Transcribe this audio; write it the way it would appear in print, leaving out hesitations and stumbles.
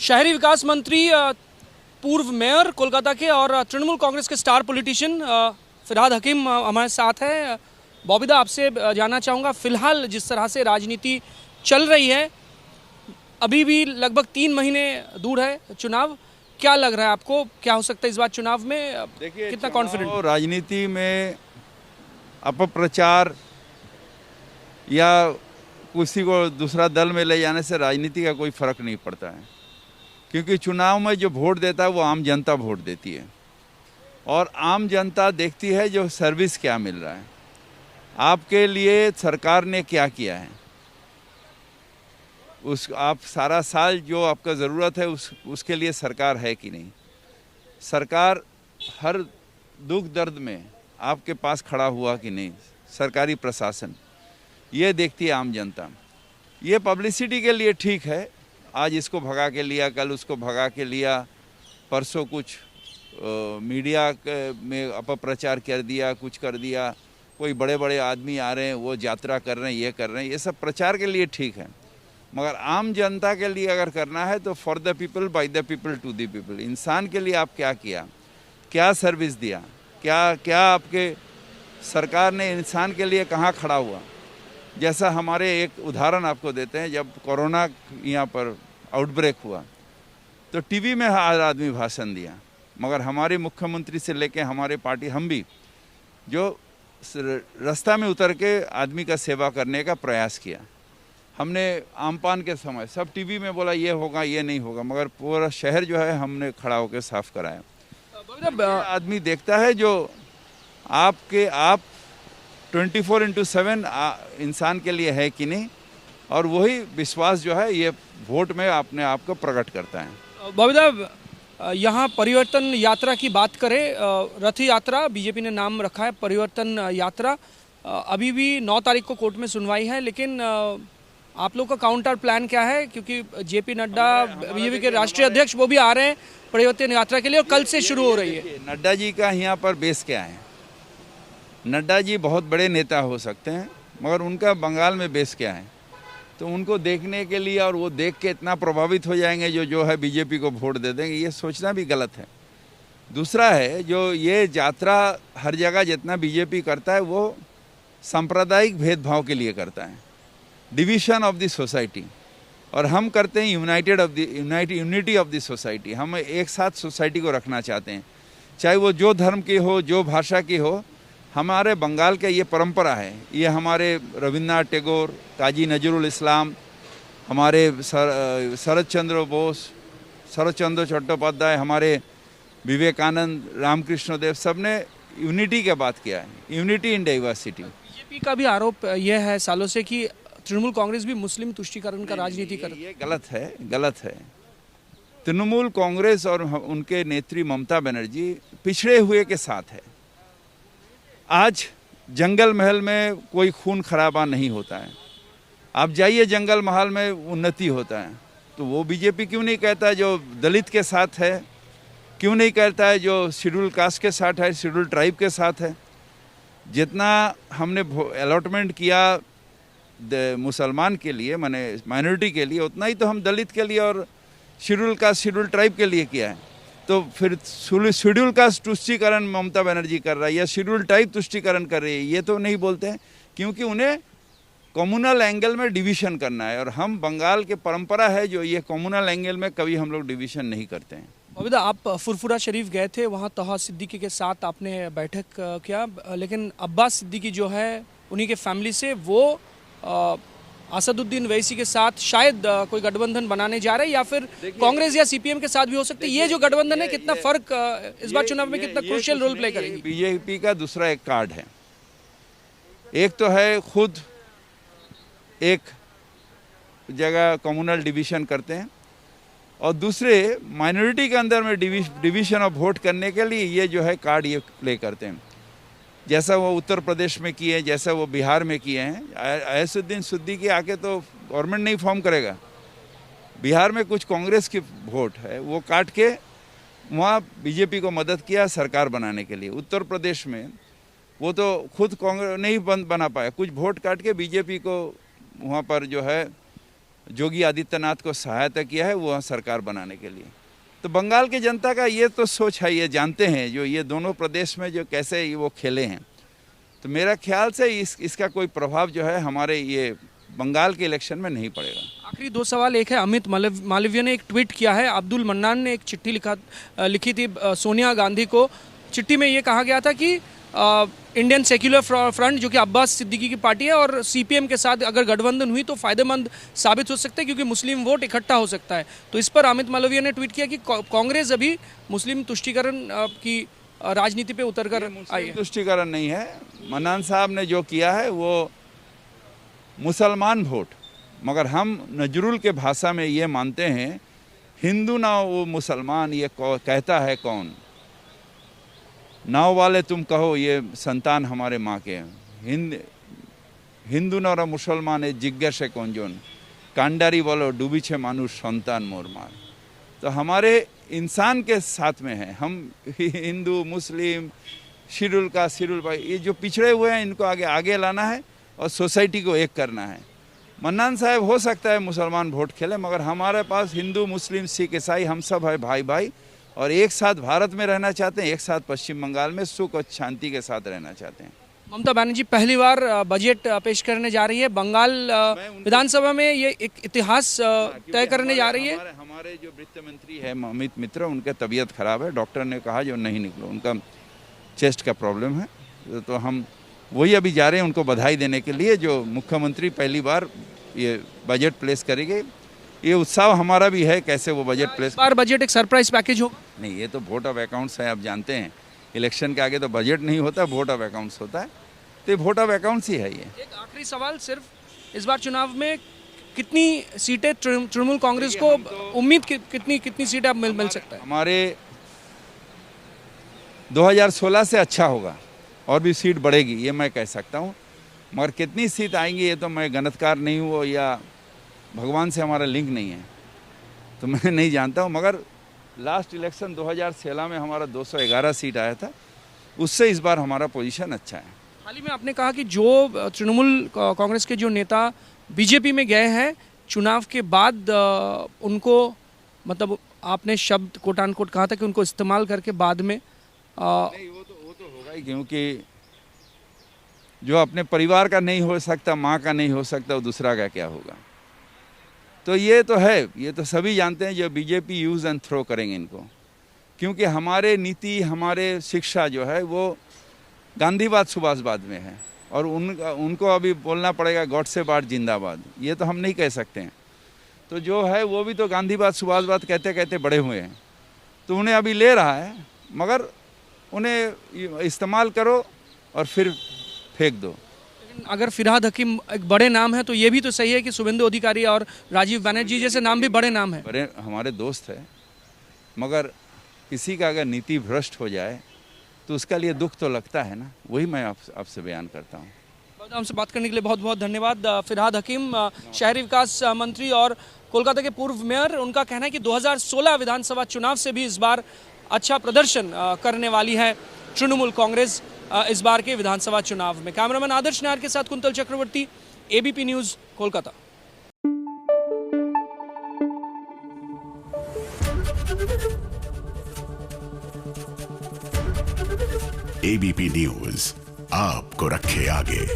शहरी विकास मंत्री पूर्व मेयर कोलकाता के और तृणमूल कांग्रेस के स्टार पॉलिटिशियन फिरहाद हकीम हमारे साथ हैं। बॉबिदा, आपसे जानना चाहूँगा, फिलहाल जिस तरह से राजनीति चल रही है, अभी भी लगभग 3 महीने दूर है चुनाव, क्या लग रहा है आपको, क्या हो सकता है इस बार चुनाव में? देखिए, कितना कॉन्फिडेंट? राजनीति में अपप्रचार या किसी को दूसरा दल में ले जाने से राजनीति का कोई फर्क नहीं पड़ता है, क्योंकि चुनाव में जो वोट देता है वो आम जनता वोट देती है और आम जनता देखती है जो सर्विस क्या मिल रहा है, आपके लिए सरकार ने क्या किया है, आप सारा साल जो आपका ज़रूरत है उसके लिए सरकार है कि नहीं। सरकार हर दुख दर्द में आपके पास खड़ा हुआ कि नहीं, सरकारी प्रशासन ये देखती है आम जनता। ये पब्लिसिटी के लिए ठीक है, आज इसको भगा के लिया, कल उसको भगा के लिया, परसों कुछ मीडिया में अपप्रचार कर दिया, कुछ कर दिया, कोई बड़े बड़े आदमी आ रहे हैं वो यात्रा कर रहे हैं, ये कर रहे हैं, ये सब प्रचार के लिए ठीक है, मगर आम जनता के लिए अगर करना है तो for the people, by the people, to the people. इंसान के लिए आप क्या किया, क्या सर्विस दिया, क्या आपके सरकार ने इंसान के लिए कहाँ खड़ा हुआ। जैसा हमारे एक उदाहरण आपको देते हैं, जब कोरोना यहाँ पर आउटब्रेक हुआ तो टीवी में हर आदमी भाषण दिया, मगर हमारे मुख्यमंत्री से लेके हमारे पार्टी, हम भी जो रास्ता में उतर के आदमी का सेवा करने का प्रयास किया। हमने आमपान के समय सब टीवी में बोला ये होगा ये नहीं होगा, मगर पूरा शहर जो है हमने खड़ा होकर साफ कराया। आदमी देखता है जो आप 24/7 इंसान के लिए है कि नहीं, और वही विश्वास जो है ये वोट में अपने आप को प्रकट करता है। बॉबिदा, यहाँ परिवर्तन यात्रा की बात करें, रथ यात्रा बीजेपी ने नाम रखा है परिवर्तन यात्रा, अभी भी 9 तारीख को कोर्ट में सुनवाई है, लेकिन आप लोग का काउंटर प्लान क्या है? क्योंकि जेपी नड्डा बीजेपी के राष्ट्रीय अध्यक्ष वो भी आ रहे हैं परिवर्तन यात्रा के लिए और कल से शुरू हो रही है। नड्डा जी का यहाँ पर बेस क्या है? नड्डा जी बहुत बड़े नेता हो सकते हैं, मगर उनका बंगाल में बेस क्या है? तो उनको देखने के लिए और वो देख के इतना प्रभावित हो जाएंगे जो है बीजेपी को वोट दे देंगे, ये सोचना भी गलत है। दूसरा है, जो ये यात्रा हर जगह जितना बीजेपी करता है वो सांप्रदायिक भेदभाव के लिए करता है, डिवीज़न ऑफ द सोसाइटी, और हम करते हैं यूनिटी ऑफ द सोसाइटी। हम एक साथ सोसाइटी को रखना चाहते हैं, चाहे वो जो धर्म की हो, जो भाषा की हो। हमारे बंगाल का ये परंपरा है, ये हमारे रविन्द्रनाथ टैगोर, काजी नजरुल इस्लाम, हमारे शरद चंद्र बोस, शरद चंद्र चट्टोपाध्याय, हमारे विवेकानंद, रामकृष्ण देव, सब ने यूनिटी की बात किया है, यूनिटी इन डाइवर्सिटी। बीजेपी का भी आरोप यह है सालों से कि तृणमूल कांग्रेस भी मुस्लिम तुष्टीकरण का राजनीति कर, ये गलत है। तृणमूल कांग्रेस और उनके नेत्री ममता बनर्जी पिछड़े हुए के साथ है। आज जंगल महल में कोई खून खराबा नहीं होता है, आप जाइए जंगल महल में उन्नति होता है। तो वो बीजेपी क्यों नहीं कहता है जो दलित के साथ है, क्यों नहीं कहता है जो शेड्यूल कास्ट के साथ है, शेड्यूल ट्राइब के साथ है। जितना हमने अलॉटमेंट किया मुसलमान के लिए, माने माइनॉरिटी के लिए, उतना ही तो हम दलित के लिए और शेड्यूल कास्ट, शेड्यूल ट्राइब के लिए किया है। तो फिर शेड्यूल कास्ट तुष्टीकरण ममता बनर्जी कर रहा है या शेड्यूल ट्राइब तुष्टीकरण कर रही है, ये तो नहीं बोलते हैं, क्योंकि उन्हें कम्युनल एंगल में डिवीज़न करना है। और हम बंगाल के परंपरा है जो ये कम्युनल एंगल में कभी हम लोग डिवीज़न नहीं करते हैं। बॉबिदा, आप फुरफुरा शरीफ गए थे, वहाँ तहा सिद्दीकी के साथ आपने बैठक किया, लेकिन अब्बास सिद्दीकी जो है उन्हीं के फैमिली से वो असदुद्दीन वैसी के साथ शायद कोई गठबंधन बनाने जा रहे हैं, या फिर कांग्रेस या सीपीएम के साथ भी हो सकते हैं। ये जो गठबंधन है, कितना फर्क इस बार चुनाव में कितना क्रूशियल रोल प्ले करेगी? बीजेपी का दूसरा एक कार्ड है, एक तो है खुद एक जगह कम्युनल डिवीज़न करते हैं, और दूसरे माइनॉरिटी के अंदर में डिवीज़न ऑफ वोट करने के लिए ये जो है कार्ड ये प्ले करते हैं। जैसा वो उत्तर प्रदेश में किए, जैसा वो बिहार में किए हैं। असदुद्दीन सिद्दीकी आके तो गवर्नमेंट नहीं फॉर्म करेगा, बिहार में कुछ कांग्रेस की वोट है वो काट के वहाँ बीजेपी को मदद किया सरकार बनाने के लिए। उत्तर प्रदेश में वो तो खुद कांग्रेस नहीं बना पाया, कुछ वोट काट के बीजेपी को वहाँ पर जो है योगी आदित्यनाथ को सहायता किया है वो सरकार बनाने के लिए। तो बंगाल की जनता का ये तो सोच है, ये जानते हैं जो ये दोनों प्रदेश में जो कैसे वो खेले हैं। तो मेरा ख्याल से इसका कोई प्रभाव जो है हमारे ये बंगाल के इलेक्शन में नहीं पड़ेगा। आखिरी दो सवाल, एक है अमित मालवीय ने एक ट्वीट किया है, अब्दुल मन्नान ने एक चिट्ठी लिखी थी सोनिया गांधी को। चिट्ठी में ये कहा गया था कि इंडियन सेक्युलर फ्रंट जो कि अब्बास सिद्दीकी की पार्टी है और सीपीएम के साथ अगर गठबंधन हुई तो फायदेमंद साबित हो सकता है क्योंकि मुस्लिम वोट इकट्ठा हो सकता है। तो इस पर अमित मालवीय ने ट्वीट किया कि कांग्रेस अभी मुस्लिम तुष्टीकरण की राजनीति पे उतर कर आई है। तुष्टीकरण नहीं है, मन्नान साहब ने जो किया है वो मुसलमान वोट, मगर हम नजरुल के भाषा में ये मानते हैं हिंदू ना वो मुसलमान, ये कहता है कौन? नाव वाले तुम कहो ये संतान हमारे माँ के हैं। हिंदू ना मुसलमान है जिज्ञासे कौन जोन कांडारी बोलो डूबी छे मानुष संतान मोर मार। तो हमारे इंसान के साथ में है, हम हिंदू मुस्लिम शेड्यूल का ये जो पिछड़े हुए हैं इनको आगे लाना है और सोसाइटी को एक करना है। मन्नान साहब हो सकता है मुसलमान वोट खेले, मगर हमारे पास हिंदू मुस्लिम सिख ईसाई हम सब है भाई भाई, और एक साथ भारत में रहना चाहते हैं, एक साथ पश्चिम बंगाल में सुख और शांति के साथ रहना चाहते हैं। ममता बनर्जी पहली बार बजट पेश करने जा रही है बंगाल विधानसभा में, ये एक इतिहास तय करने जा रही है। हमारे जो वित्त मंत्री है अमित मित्र, उनके तबीयत खराब है, डॉक्टर ने कहा जो नहीं निकलो, उनका चेस्ट का प्रॉब्लम है। तो हम वही अभी जा रहे हैं उनको बधाई देने के लिए, जो मुख्यमंत्री पहली बार ये बजट प्लेस करेंगे। ये उत्साह हमारा भी है कैसे वो बजट प्लेस। बार बजट एक सरप्राइज पैकेज हो? नहीं, ये तो वोट ऑफ अकाउंट्स है, आप जानते हैं इलेक्शन के आगे तो बजट नहीं होता, वोट ऑफ अकाउंट्स होता है, तो वोट ऑफ अकाउंट्स ही है ये। एक आखिरी सवाल सिर्फ, इस बार चुनाव में कितनी सीटें तृणमूल कांग्रेस को उम्मीद कितनी सीटें अब मिल सकता है? हमारे 2016 से अच्छा होगा और भी सीट बढ़ेगी ये मैं कह सकता हूँ, मगर कितनी सीट आएंगी ये तो मैं गणितकार नहीं हूँ या भगवान से हमारा लिंक नहीं है, तो मैं नहीं जानता हूँ। मगर लास्ट इलेक्शन 2016 में हमारा 211 सीट आया था, उससे इस बार हमारा पोजीशन अच्छा है। हाल ही में आपने कहा कि जो तृणमूल कांग्रेस के जो नेता बीजेपी में गए हैं चुनाव के बाद उनको, मतलब आपने शब्द कोटान कोट कहा था कि उनको इस्तेमाल करके बाद में नहीं, वो तो होगा ही, क्योंकि जो अपने परिवार का नहीं हो सकता, माँ का नहीं हो सकता, वो दूसरा का क्या होगा। तो ये तो है, ये तो सभी जानते हैं जो बीजेपी यूज़ एंड थ्रो करेंगे इनको, क्योंकि हमारे नीति हमारे शिक्षा जो है वो गांधीवाद सुभाषवाद में है, और उनको अभी बोलना पड़ेगा गॉड से बाट जिंदाबाद, ये तो हम नहीं कह सकते हैं। तो जो है वो भी तो गांधीवाद सुभाषवाद कहते कहते बड़े हुए हैं, तो उन्हें अभी ले रहा है, मगर उन्हें इस्तेमाल करो और फिर फेंक दो। अगर फिरहाद हकीम एक बड़े नाम है तो ये भी तो सही है कि शुभेंदु अधिकारी और राजीव बनर्जी जैसे नाम भी बड़े नाम है। बड़े हमारे दोस्त है, मगर किसी का अगर नीति भ्रष्ट हो जाए तो उसका लिए दुख तो लगता है ना, वही मैं आपसे बयान करता हूँ। हमसे बात करने के लिए बहुत बहुत धन्यवाद। फिरहाद हकीम शहरी विकास मंत्री और कोलकाता के पूर्व मेयर, उनका कहना है कि 2016 विधानसभा चुनाव से भी इस बार अच्छा प्रदर्शन करने वाली है तृणमूल कांग्रेस इस बार के विधानसभा चुनाव में। कैमरामैन आदर्श नायर के साथ Kuntal Chakraborty, ABP News, Kolkata. ABP News आपको रखे आगे।